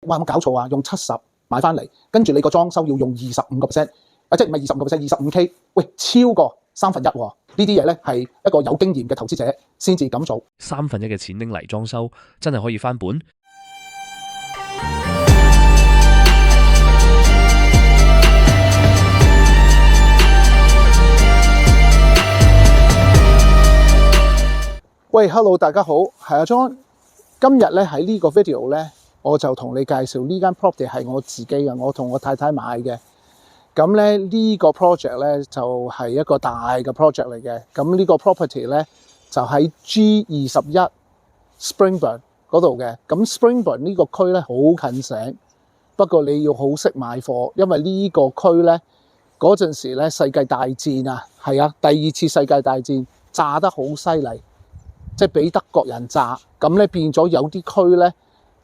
哇有冇搞錯啊？用70買翻嚟，跟住你個裝修要用25%，即係唔係25%，25K， 喂超過1/3喎！呢啲嘢咧係一個有經驗嘅投資者先至咁做。1/3嘅錢拎嚟裝修，真係可以翻本？喂 ，Hello， 大家好，係阿 John。今日咧喺呢個 video 咧，我就同你介紹呢間 property 係我自己嘅，我同我太太買嘅。咁咧呢個 project 咧就係一個大嘅 project 嚟嘅。咁呢個 property 咧就喺 G21 Springburn 嗰度嘅。咁 Springburn 呢個區咧好近城，不過你要好識買貨，因為呢個區咧嗰陣時咧世界大戰啊，係啊，第2次世界大戰炸得好犀利。即係俾德國人炸，咁咧變咗有啲區咧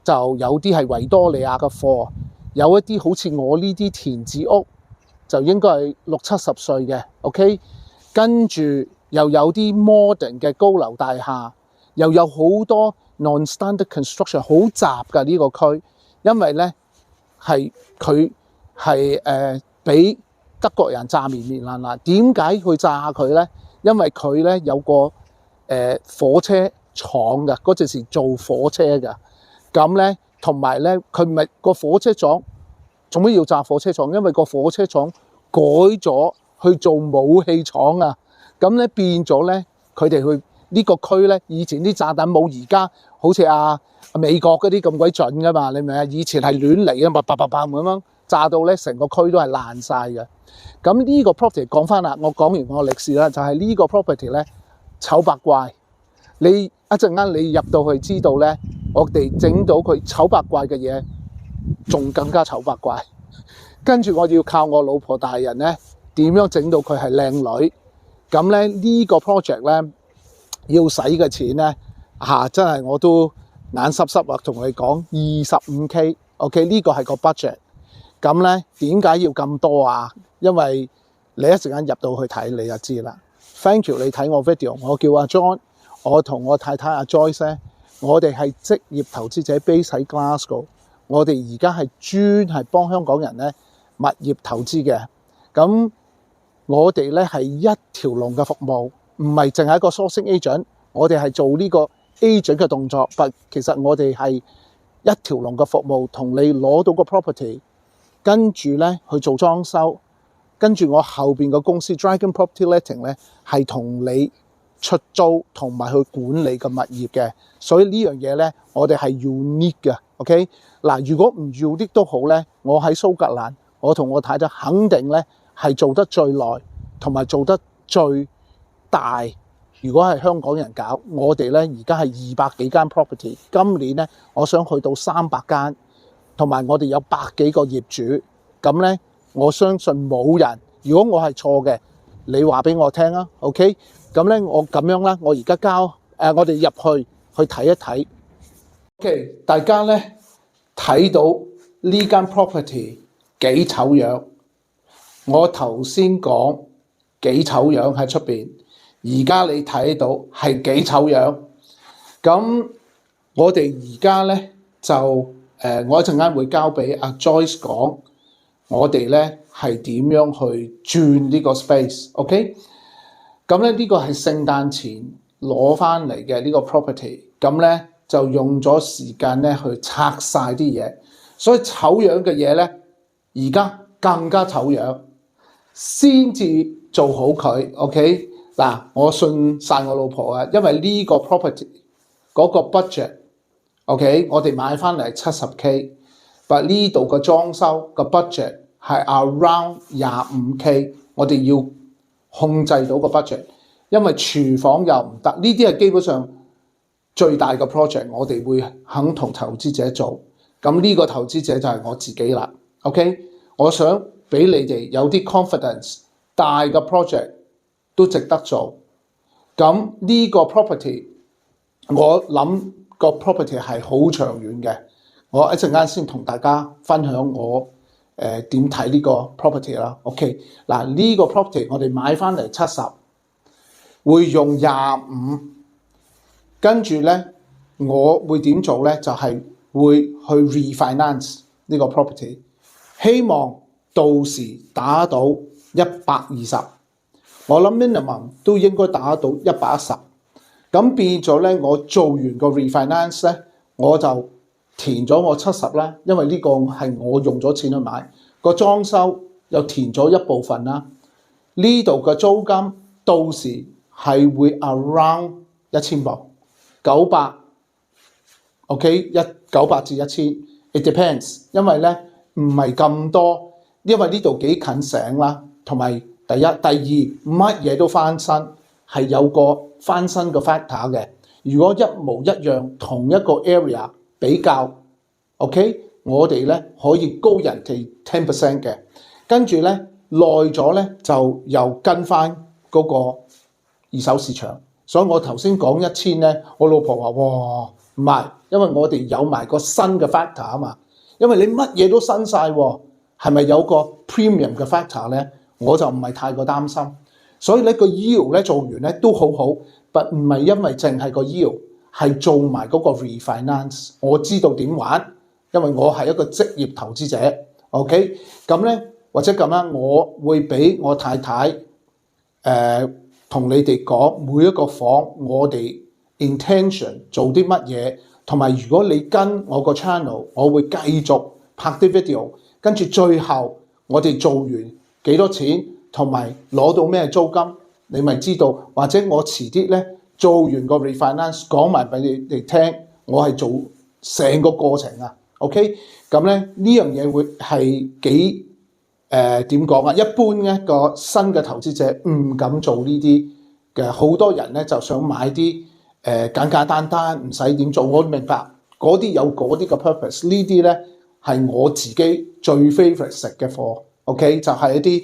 就有啲係維多利亞嘅貨，有一啲好似我呢啲田字屋就應該係60-70歲嘅 ，OK， 跟住又有啲 modern 嘅高樓大廈，又有好多 non-standard construction， 好雜㗎呢個區，因為咧係佢係俾德國人炸面面爛爛。點解佢炸佢咧？因為佢咧有個火車廠㗎，嗰陣時做火車㗎，咁咧同埋咧佢唔係個火車廠，做咩要炸火車廠？因為個火車廠改咗去做武器廠啊，咁咧變咗咧佢哋去呢個區咧，以前啲炸彈冇而家好似美國嗰啲咁鬼準㗎嘛，你明唔明啊？以前係亂嚟㗎嘛，叭叭叭咁樣炸到咧成個區都係爛晒嘅。咁呢個 property 講翻啦，我講完我歷史啦，就係呢個 property 咧。醜八怪，你一陣間你入到去知道咧，我哋整到佢醜八怪嘅嘢，仲更加醜八怪。跟住我要靠我老婆大人咧，點樣整到佢係靚女？咁咧呢個 project 咧要使嘅錢咧真係我都眼濕濕啊！同你講25K，OK， 呢個係個 budget。咁咧點解要咁多啊？因為你一陣間入到去睇你就知啦。Thank you， 你睇我 video， 我叫阿 John， 我同我太太阿 Joyce 咧，我哋係職業投資者 base 喺 Glasgow， 我哋而家係專係幫香港人咧物業投資嘅。咁我哋咧係一條龍嘅服務，唔係淨係一個 sourcing agent， 我哋係做呢個 agent 嘅動作，但其實我哋係一條龍嘅服務，同你攞到個 property， 跟住咧去做裝修。跟住我後邊個公司 Dragon Property Letting 咧，係同你出租同埋去管理個物業嘅，所以呢樣嘢咧，我哋係 unique 嘅 ，OK？ 嗱，如果唔 unique 都好咧，我喺蘇格蘭，我同我太太肯定咧係做得最耐，同埋做得最大。如果係香港人搞，我哋咧而家係200幾間 property， 今年咧我想去到300間，同埋我哋有100幾個業主，咁咧。我相信冇人，如果我係錯嘅，你話俾我聽啊 ，OK？ 咁咧，我咁樣啦，我而家交我哋入去睇一睇。OK， 大家咧睇到呢間 property 幾醜樣，我頭先講幾醜樣喺出邊，而家你睇到係幾醜樣。咁我哋而家咧就我一陣間會交俾阿 Joyce 講。我哋咧係點樣去轉呢個 space？OK？ 咁咧呢個係聖誕前攞翻嚟嘅呢個 property， 咁咧就用咗時間咧去拆晒啲嘢，所以醜樣嘅嘢咧而家更加醜樣，先至做好佢。OK？ 嗱，我信晒我老婆啊，因為呢個 property 嗰個 budget，OK？ 我哋買翻嚟70K。但呢度個裝修個 budget 係 around 25K， 我哋要控制到個 budget， 因為廚房又唔得，呢啲係基本上最大嘅 project， 我哋會肯同投資者做。咁呢個投資者就係我自己啦。OK， 我想俾你哋有啲 confidence， 大嘅 project 都值得做。咁呢個 property， 我諗個 property 係好長遠嘅。我一陣間先同大家分享我點睇呢個 property 啦。OK， 嗱呢個 property 我哋買翻嚟70，會用25，跟住咧我會點做咧？就係會去 refinance 呢個 property， 希望到時打到120，我諗 minimum 都應該打到110。咁變咗咧，我做完個 refinance 咧，我就填咗我70啦，因為呢個係我用咗錢去買，個裝修又填咗一部分啦。呢度嘅租金到時係會 around 1000磅，900 OK 900至1000，it depends， 因為咧唔係咁多，因為呢度幾近城啦，同埋第一、第二乜嘢都翻新，係有個翻新嘅 factor 嘅。如果一模一樣同一個 area 比較 ，OK， 我哋咧可以高人哋 10% 嘅，跟住咧耐咗咧就又跟翻嗰個二手市場。所以我頭先講1000咧，我老婆話：哇，唔係，因為我哋有埋個新嘅 factor 啊嘛。因為你乜嘢都新晒喎，係咪有個 premium 嘅 factor 咧？我就唔係太過擔心。所以咧個 yield 咧做完咧都好好，但唔係因為淨係個 yield， 係做埋嗰個 refinance。我知道點玩，因為我係一個職業投資者。OK， 咁咧或者咁啦，我會俾我太太同你哋講每一個房我哋 intention 做啲乜嘢，同埋如果你跟我個 channel， 我會繼續拍啲 video， 跟住最後我哋做完幾多錢，同埋攞到咩租金，你咪知道。或者我遲啲咧做完個 refinance 講埋俾你哋聽，我係做成個過程啊。OK， 咁咧呢樣嘢會係幾點講啊？一般一個新嘅投資者唔敢做呢啲嘅，好多人咧就想買啲簡簡單單唔使點做。我明白嗰啲有嗰啲嘅 purpose， 呢啲咧係我自己最 favourite 食嘅貨。OK， 就係一啲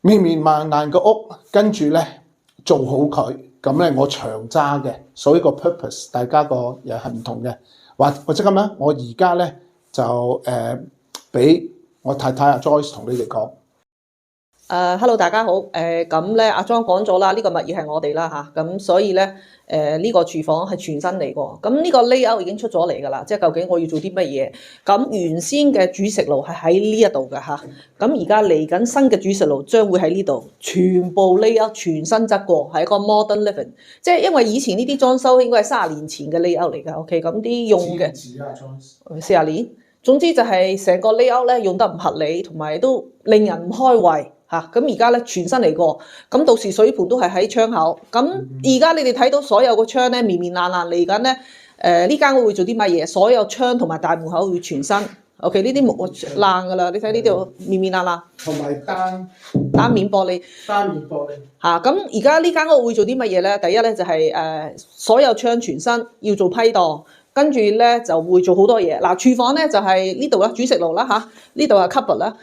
面面萬難嘅屋，跟住咧做好佢，咁咧我長揸嘅，所以個 purpose 大家個又係唔同嘅。或者咁樣，我而家咧就俾我太太阿 Joyce 同你哋講。Hello 大家好，咁咧阿莊講咗啦，呢個物業係我哋啦嚇，咁所以咧呢個廚房係全新嚟過，咁呢個 layout 已經出咗嚟㗎啦，即係究竟我要做啲乜嘢？咁原先嘅煮食爐係喺呢一度㗎嚇，咁而家嚟緊新嘅煮食爐將會喺呢度，全部 layout 全新執過，係一個 modern living， 即係因為以前呢啲裝修應該係30年前嘅 layout 嚟㗎 ，OK， 咁啲用嘅40年，總之就係成個 layout 咧用得唔合理，同埋都令人唔開胃。咁而家咧全新嚟過，咁到時水盤都係喺窗口。咁而家你哋睇到所有個窗咧面面爛爛，嚟緊咧呢間屋會做啲乜嘢？所有窗同埋大門口會全新。OK， 呢啲木爛㗎啦，你睇呢度面面爛爛，同埋單面玻璃。咁而家呢間屋會做啲乜嘢咧？第一咧就係所有窗全新，要做批檔，跟住咧就會做好多嘢。嗱，廚房咧就係呢度啦，煮食爐啦嚇，呢度係 cupboard 啦。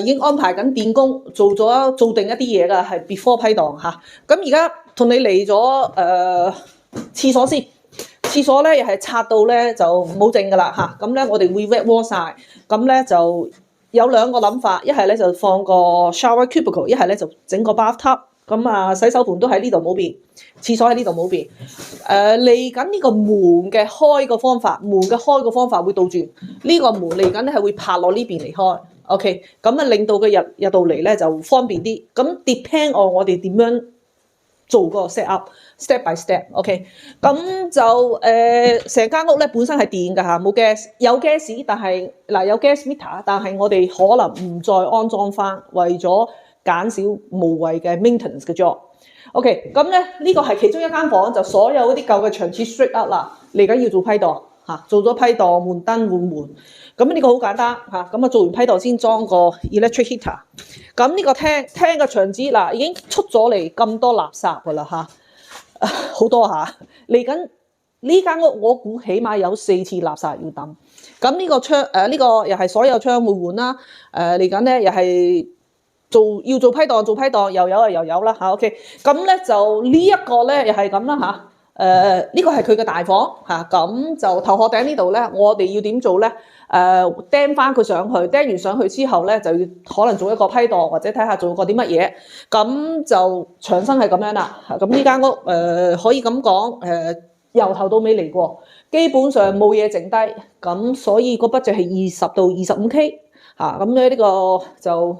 已經安排緊電工做定一啲嘢㗎，係 before 批檔嚇。咁而家同你嚟咗廁所先，廁所咧又係拆到咧就冇剩㗎啦嚇。咁咧我哋會 wet wall 晒，咁咧就有兩個諗法，一係咧就放個 shower cubicle， 一係咧就整個 bathtub。咁啊洗手盆都喺呢度冇變，廁所喺呢度冇變。嚟緊呢個門嘅開個方法，會倒轉，呢個門嚟緊咧係會拍落呢邊嚟開。OK， 咁啊令到佢入到嚟咧就方便啲。咁 depend on 我哋點樣做個 set up，step by step。OK， 咁就成間屋咧本身係電㗎嚇，冇 gas， 有 gas， 但係有 gas meter， 但係我哋可能唔再安裝翻，為咗減少無謂嘅 maintenance 嘅 job。OK， 咁咧呢個係其中一間房，就所有嗰啲舊嘅牆廁 straight up 啦，嚟緊要做批檔嚇，做咗批檔換燈換門。咁呢個好簡單嚇，咁做完批檔先裝個 electric heater。咁呢個廳嘅牆紙嗱已經出咗嚟咁多垃圾㗎啦嚇，好多嚇。嚟緊呢間屋我估起碼有4次垃圾要抌。咁呢個窗呢個又係所有窗會換啦。嚟緊咧又係要做批檔，又有啦嚇。OK， 咁咧就呢一個咧又係咁啦嚇。呢個係佢嘅大房嚇，咁就頭殼頂呢度咧，我哋要點做咧？釘翻佢上去，釘完上去之後咧，就要可能做一個批檔，或者睇下做過啲乜嘢。咁就牆身係咁樣啦。咁呢間屋可以咁講，由頭到尾嚟過。基本上冇嘢剩低，咁所以個 budget 係20到25K 嚇，咁咧呢個就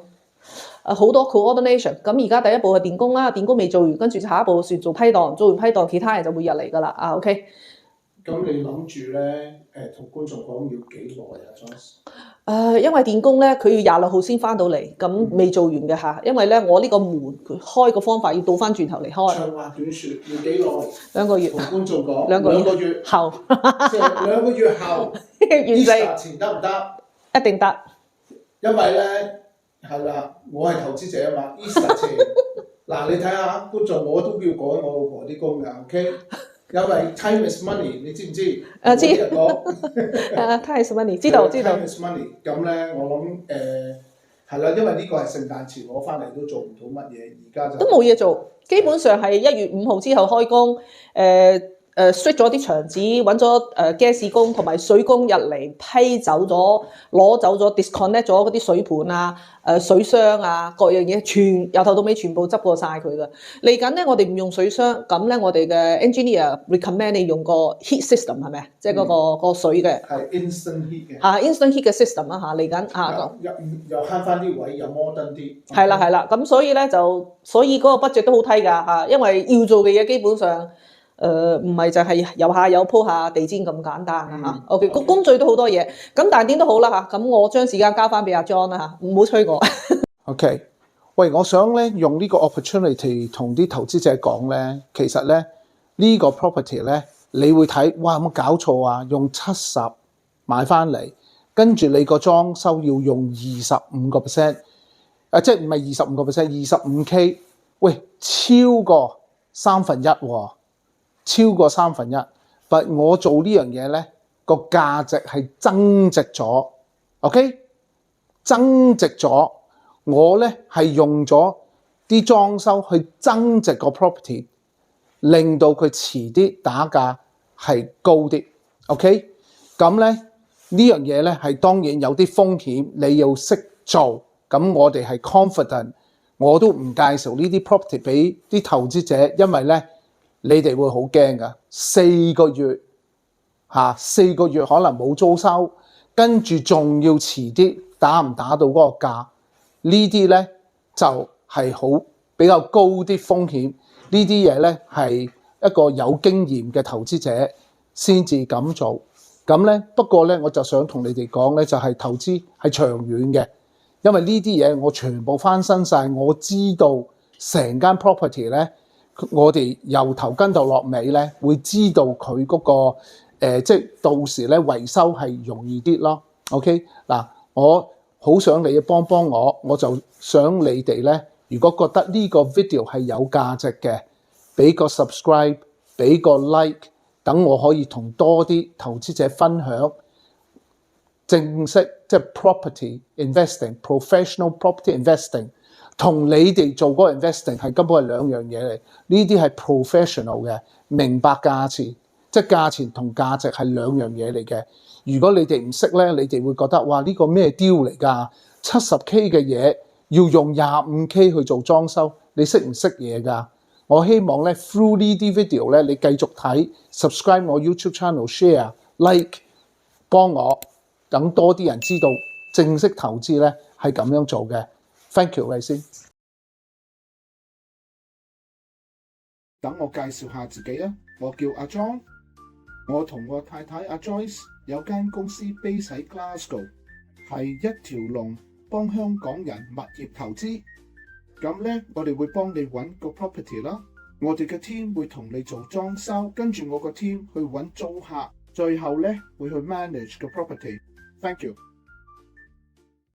好多 coordination。咁而家第一步係電工啦，電工未做完，跟住下一步算做批檔，做完批檔其他人就會入嚟㗎啦。OK。咁你諗住咧同觀眾講要幾耐啊 Joyce？因為電工咧，佢要26號先翻到嚟，咁未做完嘅嚇。因為咧，我呢個門佢開個方法要倒翻轉頭嚟開。長話短説要幾耐？ 2個月。同觀眾講2個月。2個月後。即係2個月後完，Easter 前得唔得？一定得。因為咧係啦，我係投資者啊嘛，Easter 前嗱你睇下觀眾，我都要改我老婆啲工㗎 ，OK？因為 time is money，你知唔知？知。time is money， 知道。time is money， 咁咧我諗係啦，因為呢個係聖誕節，我翻嚟都做唔到乜嘢，而家就都冇嘢做，基本上係1月5號之後開工。switch 咗啲牆紙，揾咗gas工同埋水工入嚟批走咗，攞走咗 disconnect 咗嗰啲水盤啊、水箱啊各樣嘢，全由頭到尾全部執過晒佢㗎。嚟緊咧，我哋唔用水箱，咁咧我哋嘅 engineer recommend 你用個 heat system 係咪啊？即係嗰個水嘅。係 instant heat 嘅。instant heat 嘅 system 啊嚇，嚟緊嚇。又慳翻啲位，又 modern 啲。係啦，咁所以咧所以嗰個 budget 都好低㗎嚇，因為要做嘅嘢基本上。唔係就係油下油鋪下地氈咁簡單啊嚇。OK， 個工序都好多嘢，咁但係點都好啦嚇。咁我將時間交翻俾阿 John 啦嚇，唔好催我。OK， 喂，我想咧用呢個 opportunity 同啲投資者講咧，其實咧呢個 property 咧，你會睇哇有冇搞錯啊？用70買翻嚟，跟住你個裝修要用25%，即係唔係25% 25K， 喂超過1/3喎。超過1/3，但我做呢樣嘢咧，個價值係增值咗 ，OK？ 增值咗，我咧係用咗啲裝修去增值個 property， 令到佢遲啲打價係高啲 ，OK？ 咁咧呢樣嘢咧係當然有啲風險，你要識做。咁我哋係 confident， 我都唔介紹呢啲 property 俾啲投資者，因為咧。你哋會好驚㗎，4個月4個月可能冇租收，跟住仲要遲啲打唔打到嗰個價，呢啲咧就係好比較高啲風險。呢啲嘢咧係一個有經驗嘅投資者先至咁做。咁咧不過咧我就想同你哋講咧，就係投資係長遠嘅，因為呢啲嘢我全部翻新晒，我知道成間 property 咧。我哋由頭跟到落尾咧，會知道佢嗰個即係到時咧維修係容易啲咯。OK 嗱，我好想你幫我，我就想你哋咧，如果覺得呢個 video 係有價值嘅，俾個 subscribe， 俾個 like， 等我可以同多啲投資者分享正式即係 property investing、professional property investing。同你哋做嗰個 investing 係根本係兩樣嘢嚟，呢啲係 professional 嘅，明白價錢，即係價錢同價值係兩樣嘢嚟嘅。如果你哋唔識咧，你哋會覺得哇呢個咩 deal 嚟㗎？70K 嘅嘢要用25K 去做裝修，你識唔識嘢㗎？我希望咧 through 呢啲 video 咧，你繼續睇 subscribe 我 YouTube channel、share、like， 幫我等多啲人知道正式投資咧係咁樣做嘅。Thank you， 麗先。等我介紹下自己啊，我叫阿 John， 我同我太太阿 Joyce 有間公司 base 喺 Glasgow， 係一條龍幫香港人物業投資。咁咧，我哋會幫你揾個 property 啦，我哋嘅 team 會同你做裝修，跟住我個 team 去揾租客，最後咧會去 manage 個 property。Thank you。